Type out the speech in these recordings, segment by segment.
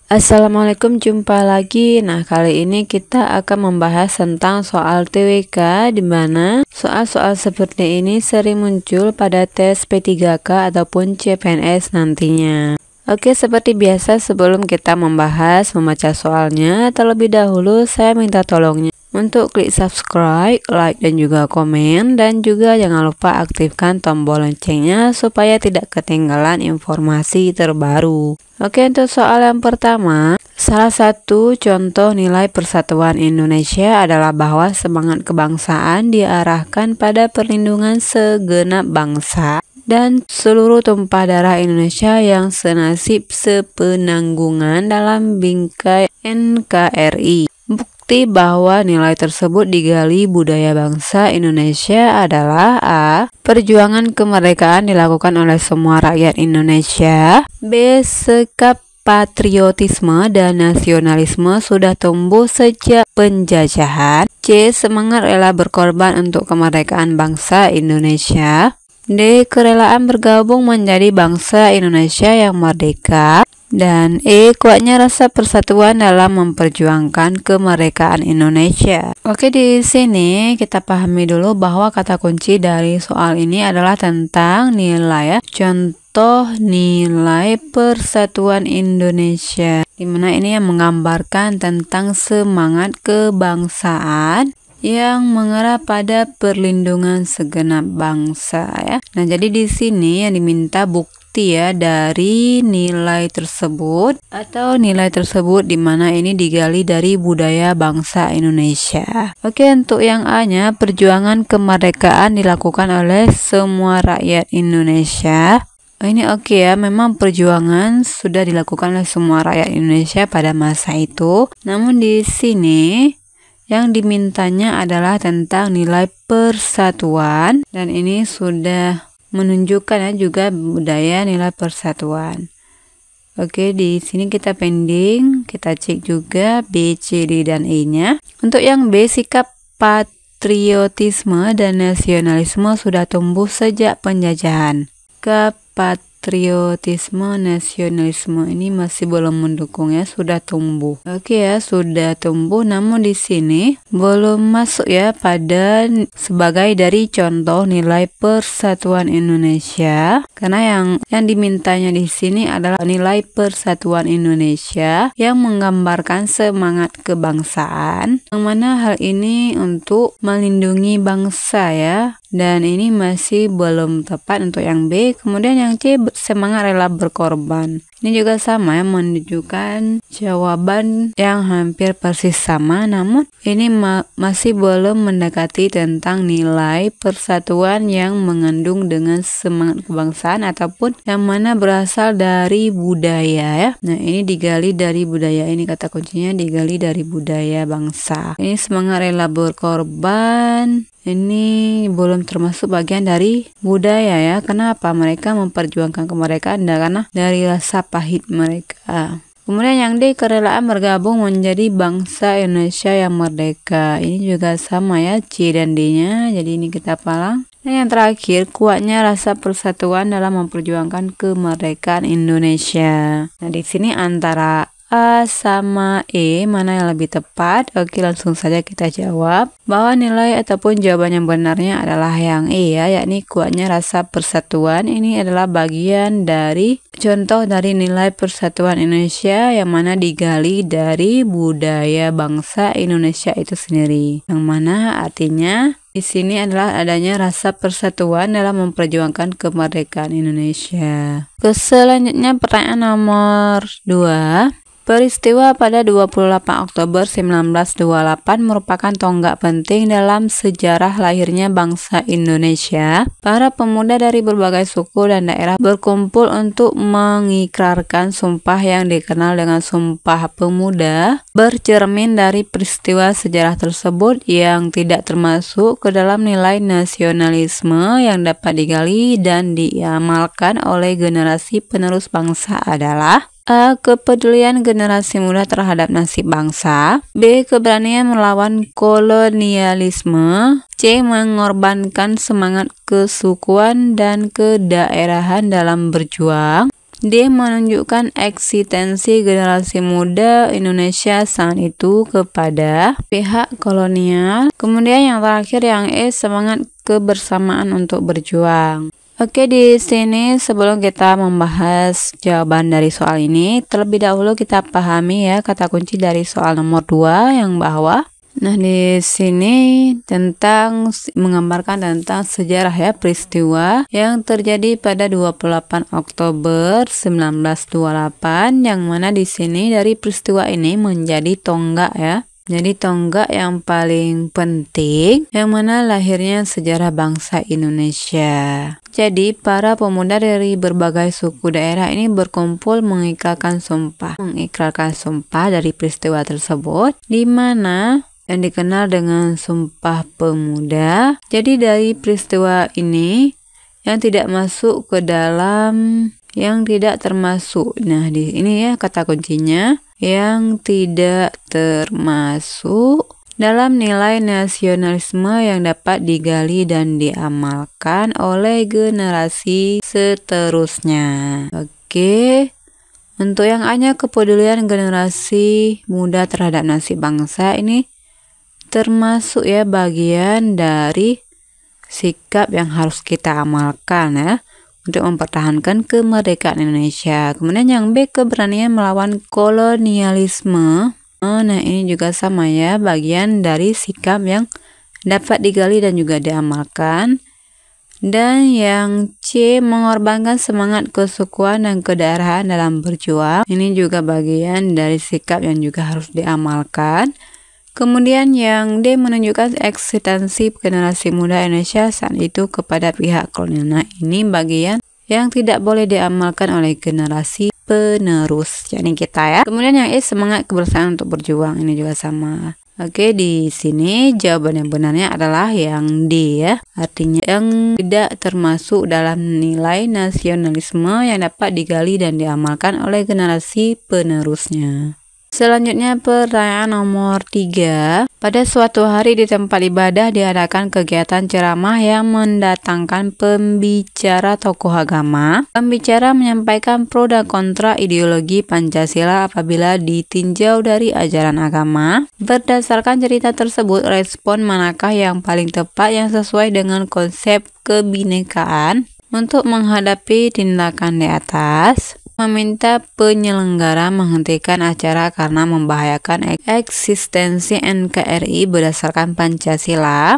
Assalamualaikum, jumpa lagi. Nah, kali ini kita akan membahas tentang soal TWK, di mana soal-soal seperti ini sering muncul pada tes P3K ataupun CPNS nantinya. Oke, seperti biasa sebelum kita membaca soalnya, terlebih dahulu saya minta tolongnya untuk klik subscribe, like, dan juga komen, dan juga jangan lupa aktifkan tombol loncengnya supaya tidak ketinggalan informasi terbaru. Oke, untuk soal yang pertama, salah satu contoh nilai persatuan Indonesia adalah bahwa semangat kebangsaan diarahkan pada perlindungan segenap bangsa dan seluruh tumpah darah Indonesia yang senasib sepenanggungan dalam bingkai NKRI. Bukti bahwa nilai tersebut digali budaya bangsa Indonesia adalah A. Perjuangan kemerdekaan dilakukan oleh semua rakyat Indonesia. B. Sikap patriotisme dan nasionalisme sudah tumbuh sejak penjajahan. C. Semangat rela berkorban untuk kemerdekaan bangsa Indonesia. D. Kerelaan bergabung menjadi bangsa Indonesia yang merdeka. Dan E. Kuatnya rasa persatuan dalam memperjuangkan kemerdekaan Indonesia. Oke, di sini kita pahami dulu bahwa kata kunci dari soal ini adalah tentang nilai ya. Contoh nilai persatuan Indonesia, dimana ini yang menggambarkan tentang semangat kebangsaan yang mengarah pada perlindungan segenap bangsa ya. Nah, jadi di sini yang diminta bukti ya dari nilai tersebut atau nilai tersebut di mana ini digali dari budaya bangsa Indonesia. Oke, untuk yang A-nya, perjuangan kemerdekaan dilakukan oleh semua rakyat Indonesia. Ini oke ya, memang perjuangan sudah dilakukan oleh semua rakyat Indonesia pada masa itu. Namun di sini yang dimintanya adalah tentang nilai persatuan, dan ini sudah menunjukkan ya juga budaya nilai persatuan. Oke, di sini kita pending, kita cek juga B, C, D, dan E-nya. Untuk yang B, sikap patriotisme dan nasionalisme sudah tumbuh sejak penjajahan. Patriotisme, nasionalisme ini masih belum mendukung ya, sudah tumbuh. Oke ya, sudah tumbuh, namun di sini belum masuk ya pada sebagai dari contoh nilai persatuan Indonesia, karena yang dimintanya di sini adalah nilai persatuan Indonesia yang menggambarkan semangat kebangsaan, yang mana hal ini untuk melindungi bangsa ya. Dan ini masih belum tepat untuk yang B. Kemudian yang C, semangat rela berkorban. Ini juga sama ya, menunjukkan jawaban yang hampir persis sama, namun ini masih belum mendekati tentang nilai persatuan yang mengandung dengan semangat kebangsaan ataupun yang mana berasal dari budaya ya. Nah, ini digali dari budaya, ini kata kuncinya digali dari budaya bangsa. Ini semangat rela berkorban, ini belum termasuk bagian dari budaya ya. Kenapa? Mereka memperjuangkan kemerdekaan karena dari rasa pahit mereka. Kemudian yang D, kerelaan bergabung menjadi bangsa Indonesia yang merdeka. Ini juga sama ya, C dan D-nya. Jadi ini kita palang. Dan yang terakhir, kuatnya rasa persatuan dalam memperjuangkan kemerdekaan Indonesia. Nah, di sini antara A sama E, mana yang lebih tepat? Oke, langsung saja kita jawab bahwa nilai ataupun jawaban yang benarnya adalah yang E ya, yakni kuatnya rasa persatuan. Ini adalah bagian dari contoh dari nilai persatuan Indonesia yang mana digali dari budaya bangsa Indonesia itu sendiri, yang mana artinya di sini adalah adanya rasa persatuan dalam memperjuangkan kemerdekaan Indonesia. Selanjutnya pertanyaan nomor 2. Peristiwa pada 28 Oktober 1928 merupakan tonggak penting dalam sejarah lahirnya bangsa Indonesia. Para pemuda dari berbagai suku dan daerah berkumpul untuk mengikrarkan sumpah yang dikenal dengan Sumpah Pemuda, bercermin dari peristiwa sejarah tersebut yang tidak termasuk ke dalam nilai nasionalisme yang dapat digali dan diamalkan oleh generasi penerus bangsa adalah A. Kepedulian generasi muda terhadap nasib bangsa. B. Keberanian melawan kolonialisme. C. Mengorbankan semangat kesukuan dan kedaerahan dalam berjuang. D. Menunjukkan eksistensi generasi muda Indonesia saat itu kepada pihak kolonial. Kemudian yang terakhir yang E. Semangat kebersamaan untuk berjuang. Oke, di sini sebelum kita membahas jawaban dari soal ini, terlebih dahulu kita pahami ya kata kunci dari soal nomor 2 yang bawah. Nah, di sini menggambarkan tentang sejarah ya peristiwa yang terjadi pada 28 Oktober 1928 yang mana di sini dari peristiwa ini menjadi tonggak ya. Jadi tonggak yang paling penting yang mana lahirnya sejarah bangsa Indonesia. Jadi para pemuda dari berbagai suku daerah ini berkumpul mengikrarkan sumpah dari peristiwa tersebut, di mana yang dikenal dengan Sumpah Pemuda. Jadi dari peristiwa ini yang tidak masuk ke dalam yang tidak termasuk. Nah, di ini ya kata kuncinya, yang tidak termasuk dalam nilai nasionalisme yang dapat digali dan diamalkan oleh generasi seterusnya. Oke. Untuk yang A-nya, kepedulian generasi muda terhadap nasib bangsa, ini termasuk ya bagian dari sikap yang harus kita amalkan ya untuk mempertahankan kemerdekaan Indonesia. Kemudian yang B, keberanian melawan kolonialisme. Nah, ini juga sama ya, bagian dari sikap yang dapat digali dan juga diamalkan. Dan yang C, mengorbankan semangat kesukuan dan kedaerahan dalam berjuang. Ini juga bagian dari sikap yang juga harus diamalkan. Kemudian yang D, menunjukkan eksistensi generasi muda Indonesia saat itu kepada pihak kolonial. Nah, ini bagian yang tidak boleh diamalkan oleh generasi penerus, jadi kita ya. Kemudian yang E, semangat kebersamaan untuk berjuang. Ini juga sama. Oke, di sini jawaban yang benarnya adalah yang D ya. Artinya yang tidak termasuk dalam nilai nasionalisme yang dapat digali dan diamalkan oleh generasi penerusnya. Selanjutnya pertanyaan nomor 3. Pada suatu hari di tempat ibadah diadakan kegiatan ceramah yang mendatangkan pembicara tokoh agama. Pembicara menyampaikan pro dan kontra ideologi Pancasila apabila ditinjau dari ajaran agama. Berdasarkan cerita tersebut, respon manakah yang paling tepat yang sesuai dengan konsep kebinekaan untuk menghadapi tindakan di atas? Meminta penyelenggara menghentikan acara karena membahayakan eksistensi NKRI berdasarkan Pancasila.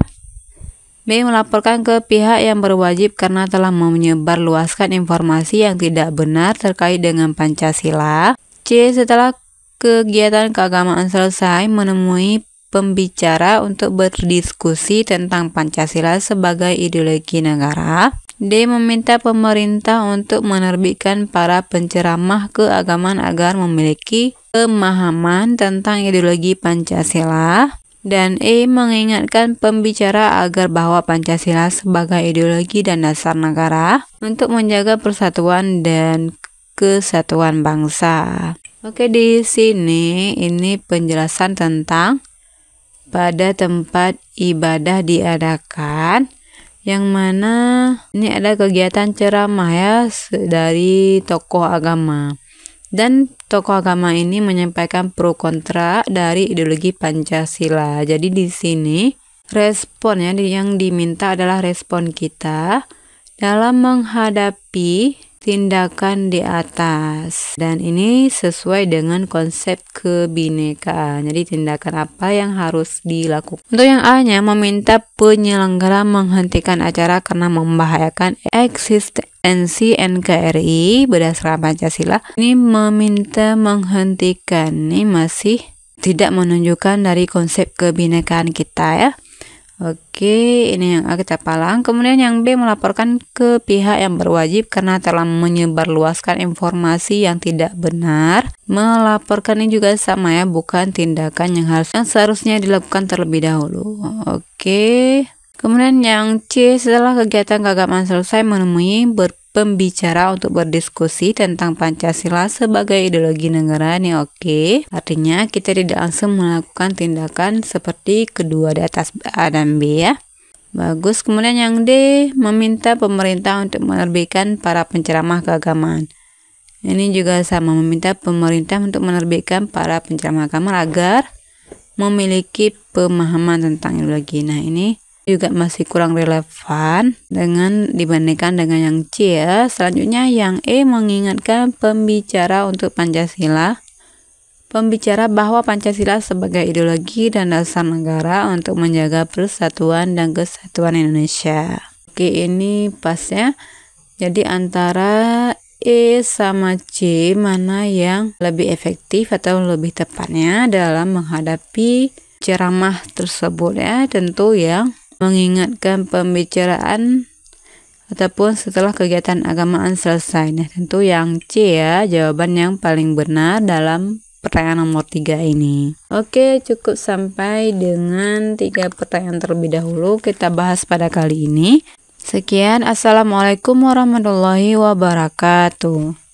B, melaporkan ke pihak yang berwajib karena telah menyebarluaskan informasi yang tidak benar terkait dengan Pancasila. C, setelah kegiatan keagamaan selesai, menemui pembicara untuk berdiskusi tentang Pancasila sebagai ideologi negara. D, meminta pemerintah untuk menerbitkan para penceramah keagamaan agar memiliki pemahaman tentang ideologi Pancasila. Dan E, mengingatkan pembicara agar bahwa Pancasila sebagai ideologi dan dasar negara untuk menjaga persatuan dan kesatuan bangsa. Oke, di sini ini penjelasan tentang pada tempat ibadah diadakan, yang mana ini ada kegiatan ceramah ya dari tokoh agama, dan tokoh agama ini menyampaikan pro kontra dari ideologi Pancasila. Jadi di sini responnya yang diminta adalah respon kita dalam menghadapi tindakan di atas, dan ini sesuai dengan konsep kebinekaan. Jadi tindakan apa yang harus dilakukan. Untuk yang A-nya, meminta penyelenggara menghentikan acara karena membahayakan eksistensi NKRI berdasarkan Pancasila. Ini meminta menghentikan, ini masih tidak menunjukkan dari konsep kebinekaan kita ya. Oke, ini yang A kita palang. Kemudian yang B, melaporkan ke pihak yang berwajib karena telah menyebarluaskan informasi yang tidak benar. Melaporkan ini juga sama ya, bukan tindakan yang seharusnya dilakukan terlebih dahulu. Oke. Kemudian yang C, setelah kegiatan keagamaan selesai, menemui pembicara untuk berdiskusi tentang Pancasila sebagai ideologi negara. Ini oke. Artinya kita tidak langsung melakukan tindakan seperti kedua di atas, A dan B ya. Bagus. Kemudian yang D, meminta pemerintah untuk menerbitkan para penceramah keagamaan. Ini juga sama, meminta pemerintah untuk menerbitkan para penceramah agama agar memiliki pemahaman tentang ideologi. Nah, ini juga masih kurang relevan dengan dibandingkan dengan yang C ya. Selanjutnya yang E, mengingatkan pembicara untuk Pancasila. Pembicara bahwa Pancasila sebagai ideologi dan dasar negara untuk menjaga persatuan dan kesatuan Indonesia. Oke, ini pas ya. Jadi antara E sama C, mana yang lebih efektif atau lebih tepatnya dalam menghadapi ceramah tersebut ya? Tentu yang mengingatkan pembicaraan ataupun setelah kegiatan agamaan selesai. Nah, tentu yang C ya, jawaban yang paling benar dalam pertanyaan nomor 3 ini. Oke, cukup sampai dengan 3 pertanyaan terlebih dahulu kita bahas pada kali ini. Sekian, assalamualaikum warahmatullahi wabarakatuh.